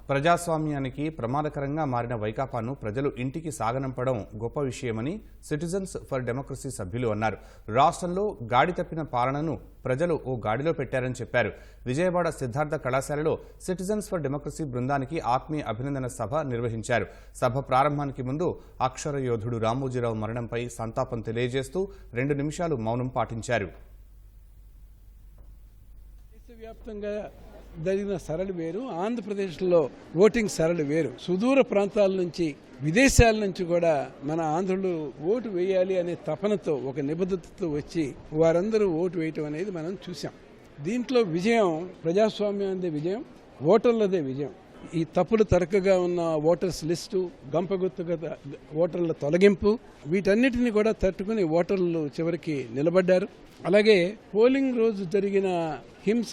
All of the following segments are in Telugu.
ప్రజాస్వామ్యానికి ప్రమాదకరంగా మారిన వైకాపాను ప్రజలు ఇంటికి సాగనంపడం గొప్ప విషయమని సిటిజన్స్ ఫర్ డెమోక్రసీ సభ్యులు అన్నారు. రాష్ట్రంలో గాడి తప్పిన పాలనను ప్రజలు ఓ గాడిలో పెట్టారని చెప్పారు. విజయవాడ సిద్ధార్థ కళాశాలలో సిటిజన్స్ ఫర్ డెమోక్రసీ బృందానికి ఆత్మీయ అభినందన సభ నిర్వహించారు. సభ ప్రారంభానికి ముందు అక్షర యోధుడు రామోజీరావు మరణంపై సంతాపం తెలియజేస్తూ 2 నిమిషాలు మౌనం పాటించారు. దేశవ్యాప్తంగా జరిగిన సరళి వేరు, ఆంధ్రప్రదేశ్లో ఓటింగ్ సరళి వేరు. సుదూర ప్రాంతాల నుంచి, విదేశాల నుంచి కూడా మన ఆంధ్రులు ఓటు వేయాలి అనే తపనతో, ఒక నిబద్ధతతో వచ్చి వారందరూ ఓటు వేయటం అనేది మనం చూసాం. దీంట్లో విజయం ప్రజాస్వామ్యానికి విజయం, ఓటర్లదే విజయం. ఈ తప్పులు తరకగా ఉన్న ఓటర్స్ లిస్టు, గంపగుత్తగా ఓటర్ల తొలగింపు, వీటన్నిటిని కూడా తట్టుకుని ఓటర్లు చివరికి నిలబడ్డారు. అలాగే పోలింగ్ రోజు జరిగిన హింస,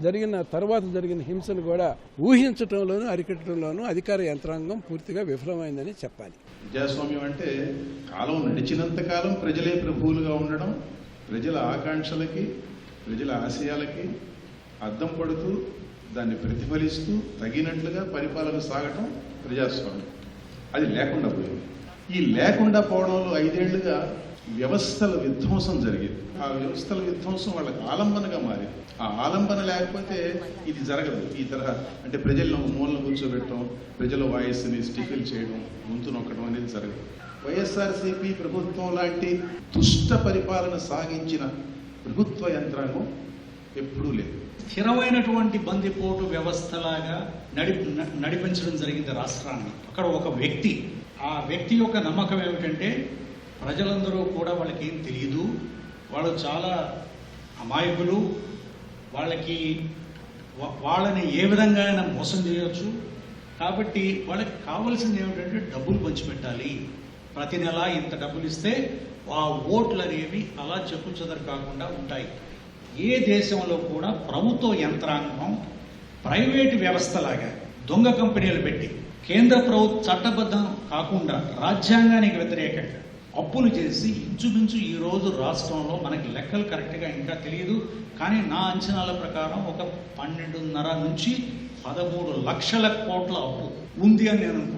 జరిగిన తర్వాత జరిగిన హింసను కూడా ఊహించడంలోనూ అరికట్టడంలోనూ అధికార యంత్రాంగం పూర్తిగా విఫలమైందని చెప్పాలి. ప్రజాస్వామ్యం అంటే కాలం నడిచినంత కాలం ప్రజలే ప్రభువులుగా ఉండడం, ప్రజల ఆకాంక్షలకి, ప్రజల ఆశయాలకి అద్దం పడుతూ దాన్ని ప్రతిఫలిస్తూ తగినట్లుగా పరిపాలన సాగటం ప్రజాస్వామ్యం. అది లేకుండా పోయింది. ఈ లేకుండా పోవడంలో 5 ఏళ్లుగా వ్యవస్థల విధ్వంసం జరిగింది. ఆ వ్యవస్థల విధ్వంసం వాళ్ళకి ఆలంబనగా మారింది. ఆ ఆలంబన లేకపోతే ఇది జరగదు. ఈ తరహా అంటే ప్రజలను మూలను కూర్చోబెట్టడం, ప్రజల వాయిస్ని స్టిఫిల్ చేయడం, గొంతు నొక్కడం అనేది జరగదు. వైఎస్ఆర్సీపీ ప్రభుత్వం లాంటి దుష్ట పరిపాలన సాగించిన ప్రభుత్వ యంత్రాంగం ఎప్పుడూ లేదు. స్థిరమైనటువంటి బందిపోటు వ్యవస్థలాగా నడిపించడం జరిగింది రాష్ట్రాన్ని. అక్కడ ఒక వ్యక్తి, ఆ వ్యక్తి యొక్క నమ్మకం ఏమిటంటే ప్రజలందరూ కూడా వాళ్ళకి ఏం తెలియదు, వాళ్ళు చాలా అమాయకులు, వాళ్ళని ఏ విధంగా అయినా మోసం చేయొచ్చు, కాబట్టి వాళ్ళకి కావాల్సింది ఏమిటంటే డబ్బులు పంచిపెట్టాలి, ప్రతి నెల ఇంత డబ్బులు ఇస్తే ఆ ఓట్లు అనేవి అలా చెప్పుచెదరు కాకుండా ఉంటాయి. ఏ దేశంలో కూడా ప్రభుత్వ యంత్రాంగం ప్రైవేటు వ్యవస్థలాగా దొంగ కంపెనీలు పెట్టి కేంద్ర ప్రభుత్వ చట్టబద్ధం కాకుండా రాజ్యాంగానికి వ్యతిరేకంగా అప్పులు చేసి ఇంచుమించు ఈ రోజు రాష్ట్రంలో మనకి లెక్కలు కరెక్ట్గా ఇంకా తెలియదు, కానీ నా అంచనాల ప్రకారం ఒక 12.5 నుంచి 13 లక్షల కోట్ల అప్పు ఉంది అని నేను అనుకుంటున్నాను.